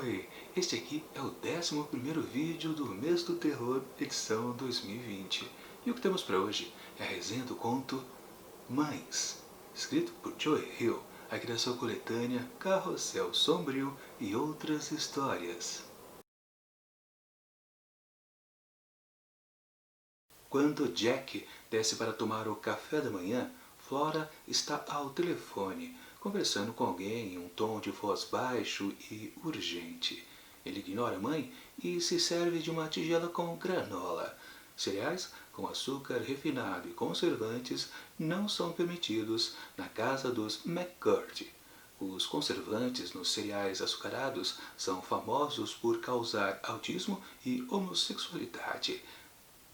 Oi, este aqui é o 11º vídeo do mês do terror, edição 2020. E o que temos para hoje é a resenha do conto Mães, escrito por Joy Hill, aqui da sua coletânea Carrossel Sombrio e Outras Histórias. Quando Jack desce para tomar o café da manhã, Flora está ao telefone, conversando com alguém em um tom de voz baixo e urgente. Ele ignora a mãe e se serve de uma tigela com granola. Cereais com açúcar refinado e conservantes não são permitidos na casa dos McCurdy. Os conservantes nos cereais açucarados são famosos por causar autismo e homossexualidade.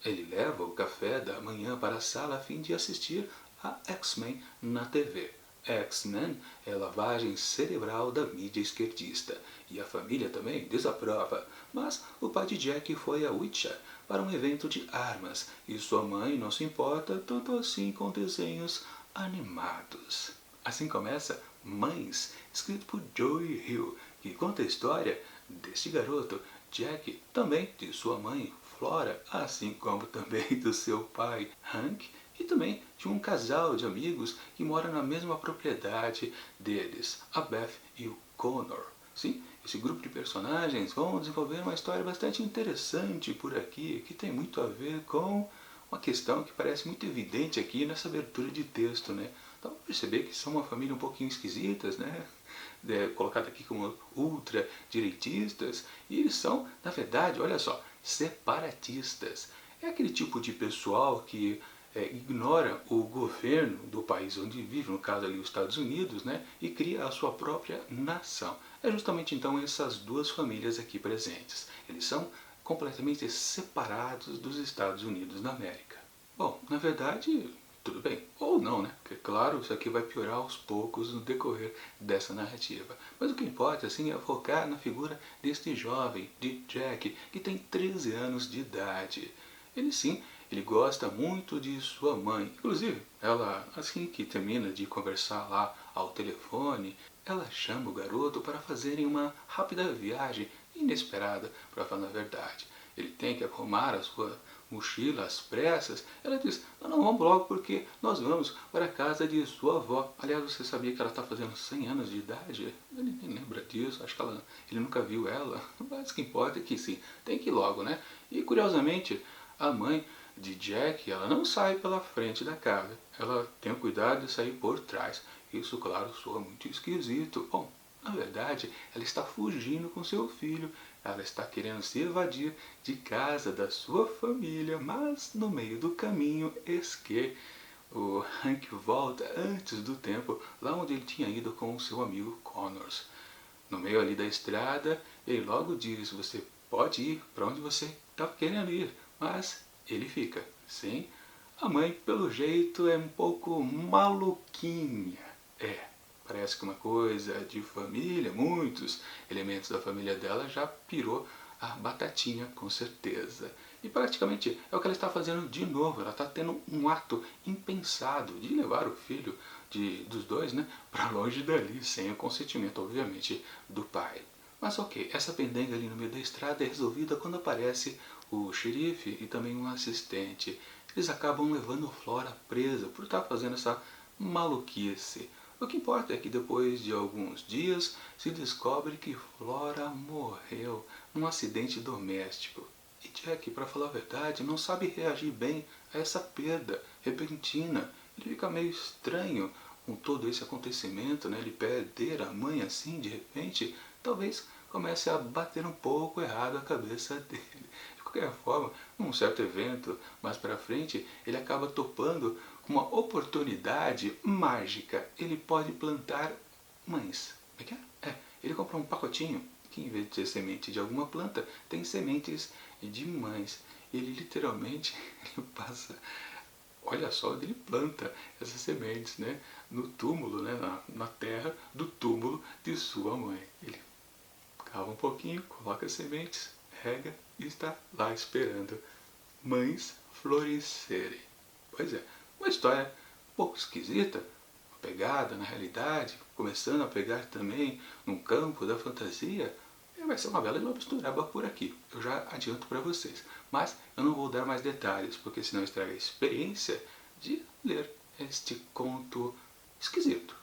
Ele leva o café da manhã para a sala a fim de assistir a X-Men na TV. X-Men é lavagem cerebral da mídia esquerdista, e a família também desaprova. Mas o pai de Jack foi a Witcher para um evento de armas, e sua mãe não se importa tanto assim com desenhos animados. Assim começa Mães, escrito por Joy Hill, que conta a história deste garoto, Jack, também de sua mãe, Flora, assim como também do seu pai, Hank, e também de um casal de amigos que mora na mesma propriedade deles, a Beth e o Connor. Sim, esse grupo de personagens vão desenvolver uma história bastante interessante por aqui, que tem muito a ver com uma questão que parece muito evidente aqui nessa abertura de texto, né? Dá pra perceber que são uma família um pouquinho esquisitas, né? Colocada aqui como ultra-direitistas, e eles são, na verdade, olha só, separatistas. É aquele tipo de pessoal que ignora o governo do país onde vive, no caso ali os Estados Unidos, né, e cria a sua própria nação. É justamente então essas duas famílias aqui presentes. Eles são completamente separados dos Estados Unidos da América. Bom, na verdade, tudo bem. Ou não, né? Porque, claro, isso aqui vai piorar aos poucos no decorrer dessa narrativa. Mas o que importa, assim, é focar na figura deste jovem, de Jack, que tem 13 anos de idade. Ele sim, ele gosta muito de sua mãe. Inclusive, ela, assim que termina de conversar lá ao telefone, ela chama o garoto para fazerem uma rápida viagem inesperada, para falar a verdade. Ele tem que arrumar a sua mochila às pressas. Ela diz, não, vamos logo porque nós vamos para a casa de sua avó. Aliás, você sabia que ela está fazendo 100 anos de idade? Ele nem lembra disso, acho que ele nunca viu ela. Mas o que importa é que sim, tem que ir logo, né? E curiosamente, a mãe de Jack, ela não sai pela frente da casa. Ela tem o cuidado de sair por trás. Isso, claro, soa muito esquisito. Bom, na verdade, ela está fugindo com seu filho. Ela está querendo se evadir de casa da sua família, mas no meio do caminho, eis que o Hank volta antes do tempo, lá onde ele tinha ido com o seu amigo Connors. No meio ali da estrada, ele logo diz, você pode ir para onde você estava querendo ir, mas ele fica. Sim, a mãe, pelo jeito, é um pouco maluquinha. Parece que uma coisa de família, muitos elementos da família dela já pirou a batatinha, com certeza. E praticamente é o que ela está fazendo de novo. Ela está tendo um ato impensado de levar o filho dos dois, né, para longe dali, sem o consentimento, obviamente, do pai. Mas ok, essa pendenga ali no meio da estrada é resolvida quando aparece o xerife e também um assistente. Eles acabam levando Flora presa por estar fazendo essa maluquice. O que importa é que depois de alguns dias se descobre que Flora morreu num acidente doméstico. E Jack, para falar a verdade, não sabe reagir bem a essa perda repentina. Ele fica meio estranho com todo esse acontecimento, né? Ele perder a mãe assim de repente, talvez comece a bater um pouco errado a cabeça dele. De qualquer forma, num certo evento mais para frente, ele acaba topando com uma oportunidade mágica. Ele pode plantar mães. Como é que é? Ele compra um pacotinho que, em vez de ser semente de alguma planta, tem sementes de mães. Ele literalmente ele passa, olha só, ele planta essas sementes, né, no túmulo, né, na terra do túmulo de sua mãe. Ele cava um pouquinho, coloca as sementes, rega e está lá esperando mães florescerem. Pois é, uma história um pouco esquisita, uma pegada na realidade, começando a pegar também num campo da fantasia. vai ser uma bela de uma mistureba por aqui, eu já adianto para vocês. Mas eu não vou dar mais detalhes, porque senão estraga a experiência de ler este conto esquisito.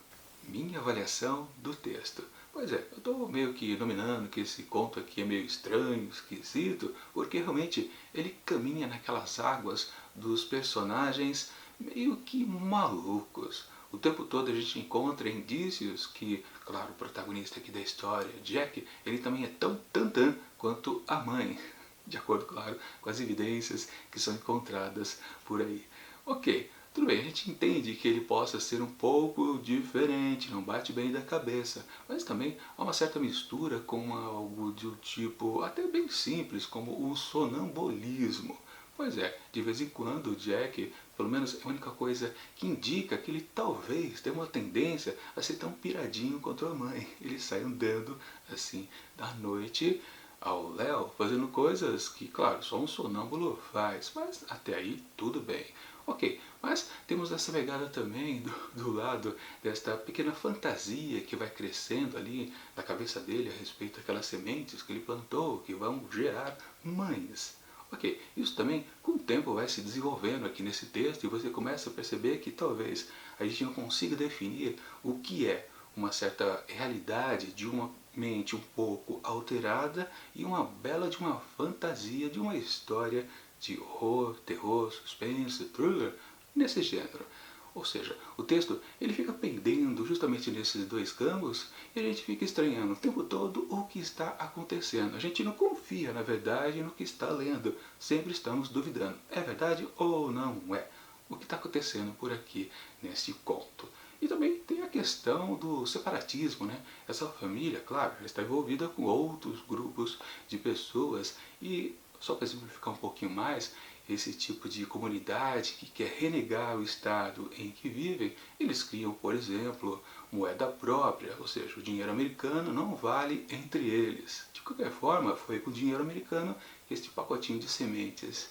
Minha avaliação do texto. Pois é, eu estou meio que nominando que esse conto aqui é meio estranho, esquisito, porque realmente ele caminha naquelas águas dos personagens meio que malucos. O tempo todo a gente encontra indícios que, claro, o protagonista aqui da história, Jack, ele também é tão tantã quanto a mãe, de acordo, claro, com as evidências que são encontradas por aí. Ok, tudo bem, a gente entende que ele possa ser um pouco diferente, não bate bem da cabeça, mas também há uma certa mistura com algo de um tipo até bem simples, como o sonambulismo. Pois é, de vez em quando o Jack, pelo menos é a única coisa que indica que ele talvez tenha uma tendência a ser tão piradinho quanto a mãe. Ele sai andando assim da noite ao léu, fazendo coisas que, claro, só um sonâmbulo faz, mas até aí tudo bem. Ok, mas temos essa pegada também do lado desta pequena fantasia que vai crescendo ali na cabeça dele a respeito daquelas sementes que ele plantou, que vão gerar mães. Ok, isso também com o tempo vai se desenvolvendo aqui nesse texto e você começa a perceber que talvez a gente não consiga definir o que é uma certa realidade de uma mente um pouco alterada e uma bela de uma fantasia de uma história de horror, terror, suspense, thriller, nesse gênero. Ou seja, o texto ele fica pendendo justamente nesses dois campos e a gente fica estranhando o tempo todo o que está acontecendo. A gente não confia, na verdade, no que está lendo. Sempre estamos duvidando. É verdade ou não é? O que está acontecendo por aqui nesse conto? E também tem a questão do separatismo, né? Essa família, claro, ela está envolvida com outros grupos de pessoas e, só para simplificar um pouquinho mais, esse tipo de comunidade que quer renegar o estado em que vivem, eles criam, por exemplo, moeda própria, ou seja, o dinheiro americano não vale entre eles. De qualquer forma, foi com o dinheiro americano que este pacotinho de sementes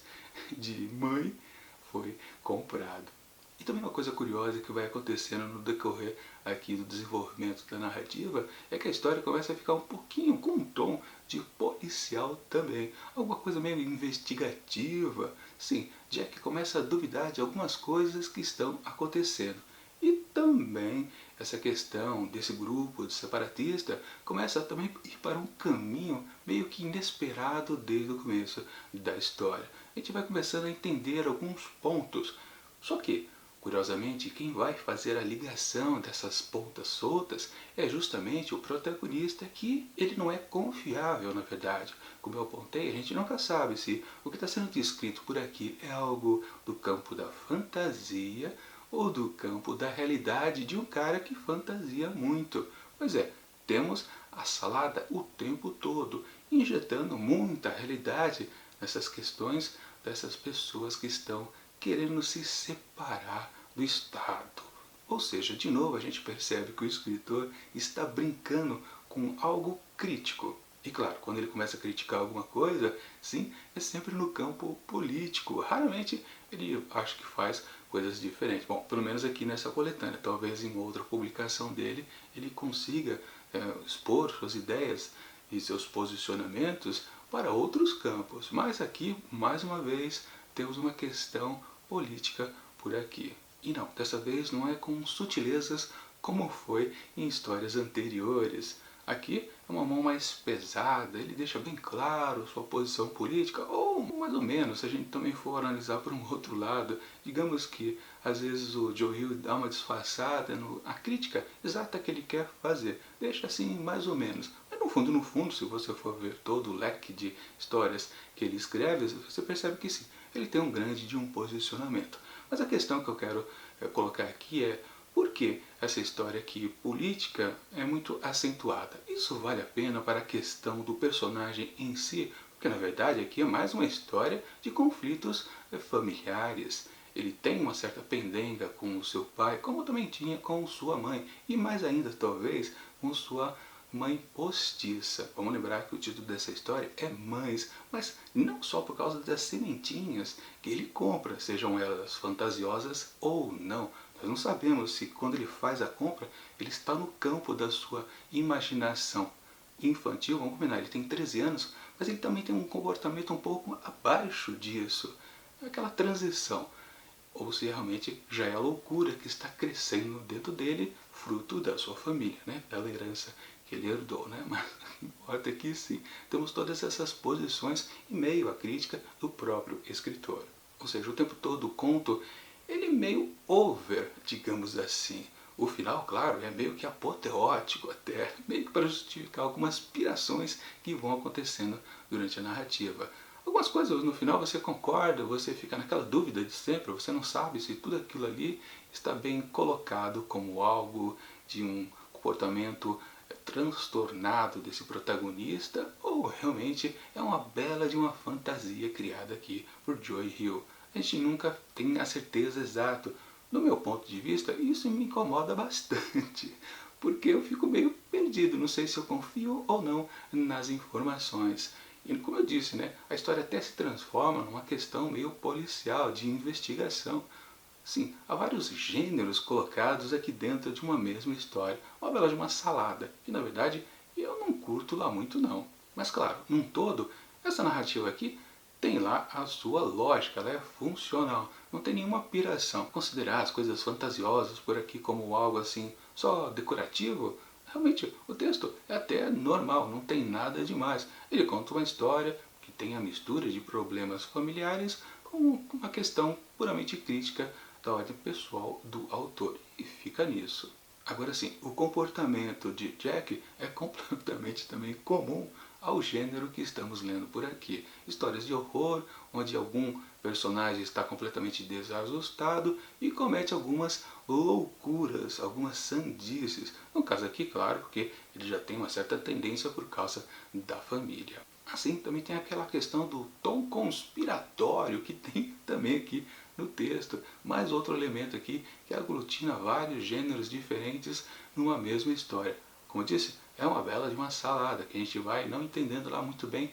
de mãe foi comprado. E também uma coisa curiosa que vai acontecendo no decorrer aqui do desenvolvimento da narrativa é que a história começa a ficar um pouquinho com um tom de policial também. Alguma coisa meio investigativa. Sim, Jack começa a duvidar de algumas coisas que estão acontecendo. E também essa questão desse grupo de separatista começa a também ir para um caminho meio que inesperado desde o começo da história. A gente vai começando a entender alguns pontos. Só que, curiosamente, quem vai fazer a ligação dessas pontas soltas é justamente o protagonista, que ele não é confiável, na verdade. Como eu apontei, a gente nunca sabe se o que está sendo descrito por aqui é algo do campo da fantasia ou do campo da realidade de um cara que fantasia muito. Pois é, temos a salada o tempo todo, injetando muita realidade nessas questões dessas pessoas que estão querendo se separar do Estado. Ou seja, de novo a gente percebe que o escritor está brincando com algo crítico. E claro, quando ele começa a criticar alguma coisa, sim, é sempre no campo político. Raramente ele acho que faz coisas diferentes. Bom, pelo menos aqui nessa coletânea. Talvez em outra publicação dele ele consiga expor suas ideias e seus posicionamentos para outros campos. Mas aqui, mais uma vez, temos uma questão política por aqui. E não, dessa vez não é com sutilezas como foi em histórias anteriores. Aqui é uma mão mais pesada, ele deixa bem claro sua posição política, ou mais ou menos, se a gente também for analisar por um outro lado, digamos que às vezes o Joe Hill dá uma disfarçada na crítica exata que ele quer fazer, deixa assim mais ou menos. Mas no fundo, se você for ver todo o leque de histórias que ele escreve, você percebe que sim, ele tem um grande de um posicionamento. Mas a questão que eu quero colocar aqui é por que essa história aqui política é muito acentuada. Isso vale a pena para a questão do personagem em si, porque na verdade aqui é mais uma história de conflitos familiares. Ele tem uma certa pendenga com o seu pai, como também tinha com sua mãe, e mais ainda talvez com sua mãe postiça. Vamos lembrar que o título dessa história é Mães, mas não só por causa das sementinhas que ele compra, sejam elas fantasiosas ou não. Nós não sabemos se quando ele faz a compra, ele está no campo da sua imaginação. infantil, vamos combinar, ele tem 13 anos, mas ele também tem um comportamento um pouco abaixo disso. É aquela transição. Ou se realmente já é a loucura que está crescendo dentro dele, fruto da sua família, né? Pela herança que ele herdou, né? Mas importa que sim, temos todas essas posições em meio à crítica do próprio escritor. Ou seja, o tempo todo o conto, ele é meio over, digamos assim. O final, claro, é meio que apoteótico até, meio que para justificar algumas pirações que vão acontecendo durante a narrativa. Algumas coisas no final você concorda, você fica naquela dúvida de sempre, você não sabe se tudo aquilo ali está bem colocado como algo de um comportamento transtornado desse protagonista ou realmente é uma bela de uma fantasia criada aqui por Joy Hill. A gente nunca tem a certeza exata. Do meu ponto de vista, isso me incomoda bastante, porque eu fico meio perdido, não sei se eu confio ou não nas informações. E como eu disse, né, a história até se transforma numa questão meio policial, de investigação. Sim, há vários gêneros colocados aqui dentro de uma mesma história, uma bela de uma salada, que na verdade eu não curto lá muito não. Mas claro, num todo, essa narrativa aqui tem lá a sua lógica, ela é funcional, não tem nenhuma piração. Considerar as coisas fantasiosas por aqui como algo assim só decorativo, realmente o texto é até normal, não tem nada demais. Ele conta uma história que tem a mistura de problemas familiares com uma questão puramente crítica da ordem pessoal do autor, e fica nisso. Agora sim, o comportamento de Jack é completamente também comum ao gênero que estamos lendo por aqui. Histórias de horror, onde algum personagem está completamente desajustado e comete algumas loucuras, algumas sandices. No caso aqui, claro, porque ele já tem uma certa tendência por causa da família. Assim, também tem aquela questão do tom conspiratório que tem também aqui no texto. Mais outro elemento aqui que aglutina vários gêneros diferentes numa mesma história. Como eu disse, é uma bela de uma salada que a gente vai não entendendo lá muito bem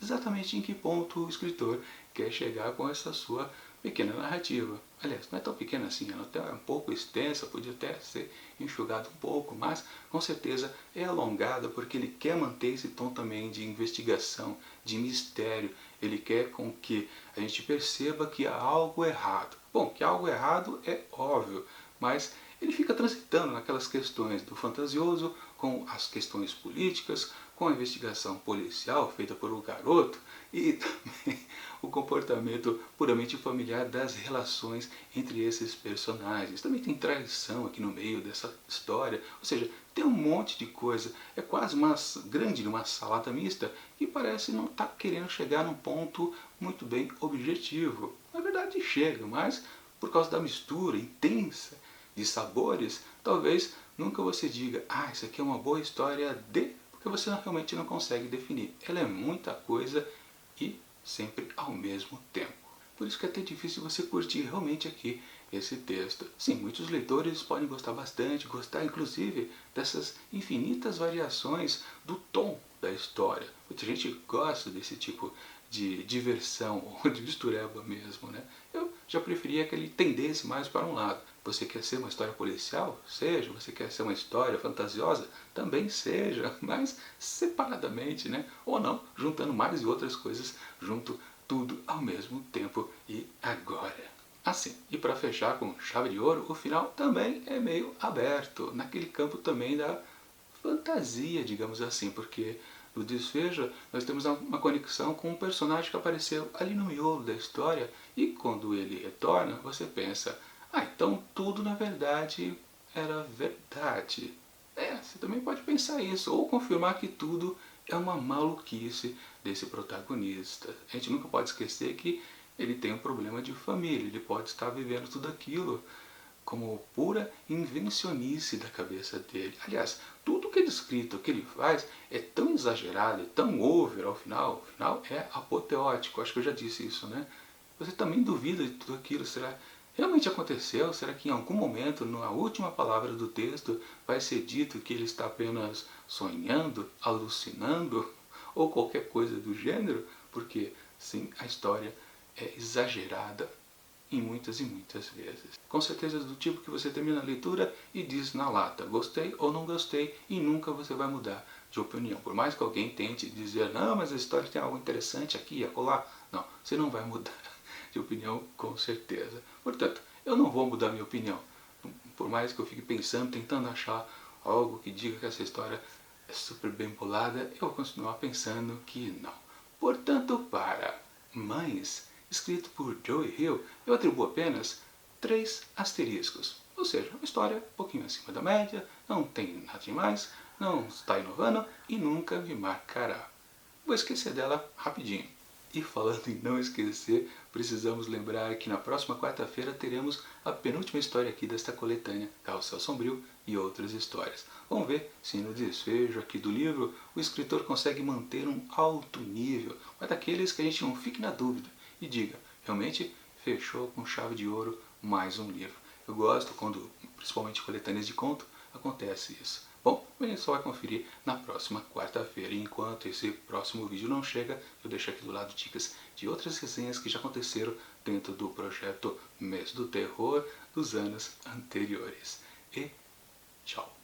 exatamente em que ponto o escritor quer chegar com essa sua pequena narrativa. Aliás, não é tão pequena assim, ela até é um pouco extensa, podia até ser enxugada um pouco, mas com certeza é alongada porque ele quer manter esse tom também de investigação, de mistério. Ele quer com que a gente perceba que há algo errado. Bom, que há algo errado é óbvio, mas ele fica transitando naquelas questões do fantasioso com as questões políticas, com a investigação policial feita por um garoto e também o comportamento puramente familiar das relações entre esses personagens. Também tem traição aqui no meio dessa história, ou seja, tem um monte de coisa. É quase uma grande uma salada mista que parece não estar querendo chegar num ponto muito bem objetivo. Na verdade chega, mas por causa da mistura intensa de sabores, talvez nunca você diga, ah, isso aqui é uma boa história de... porque você realmente não consegue definir. Ela é muita coisa e sempre ao mesmo tempo. Por isso que é até difícil você curtir realmente aqui esse texto. Sim, muitos leitores podem gostar bastante, gostar inclusive dessas infinitas variações do tom da história. Muita gente gosta desse tipo de diversão, ou de mistureba mesmo, né? Eu já preferia que ele tendesse mais para um lado. Você quer ser uma história policial? Seja. Você quer ser uma história fantasiosa? Também seja, mas separadamente, né? Ou não, juntando mais e outras coisas junto tudo ao mesmo tempo e agora. Assim, e para fechar com chave de ouro, o final também é meio aberto, naquele campo também da fantasia, digamos assim, porque no desfecho nós temos uma conexão com um personagem que apareceu ali no miolo da história e quando ele retorna você pensa, ah, então tudo na verdade era verdade. Você também pode pensar isso, ou confirmar que tudo é uma maluquice desse protagonista. A gente nunca pode esquecer que ele tem um problema de família, ele pode estar vivendo tudo aquilo como pura invencionice da cabeça dele. Aliás, tudo que é descrito, que ele faz, é tão exagerado, é tão over ao final é apoteótico, acho que eu já disse isso, né? Você também duvida de tudo aquilo, será realmente aconteceu? Será que em algum momento, na última palavra do texto, vai ser dito que ele está apenas sonhando, alucinando, ou qualquer coisa do gênero? Porque, sim, a história é exagerada em muitas e muitas vezes. Com certeza do tipo que você termina a leitura e diz na lata, gostei ou não gostei, e nunca você vai mudar de opinião. Por mais que alguém tente dizer, não, mas a história tem algo interessante aqui e acolá, não, você não vai mudar de opinião com certeza. Portanto, eu não vou mudar minha opinião. Por mais que eu fique pensando, tentando achar algo que diga que essa história é super bem bolada, eu vou continuar pensando que não. Portanto, para Mães, escrito por Joe Hill, eu atribuo apenas 3 asteriscos. Ou seja, uma história um pouquinho acima da média, não tem nada demais, não está inovando e nunca me marcará. Vou esquecer dela rapidinho. E falando em não esquecer, precisamos lembrar que na próxima quarta-feira teremos a penúltima história aqui desta coletânea, Carrossel Sombrio e outras histórias. Vamos ver se no desfecho aqui do livro o escritor consegue manter um alto nível, mas daqueles que a gente não fique na dúvida e diga, realmente fechou com chave de ouro mais um livro. Eu gosto quando, principalmente coletâneas de conto, acontece isso. Bom, a gente só vai conferir na próxima quarta-feira. E enquanto esse próximo vídeo não chega, eu deixo aqui do lado dicas de outras resenhas que já aconteceram dentro do projeto Mês do Terror dos anos anteriores. E tchau!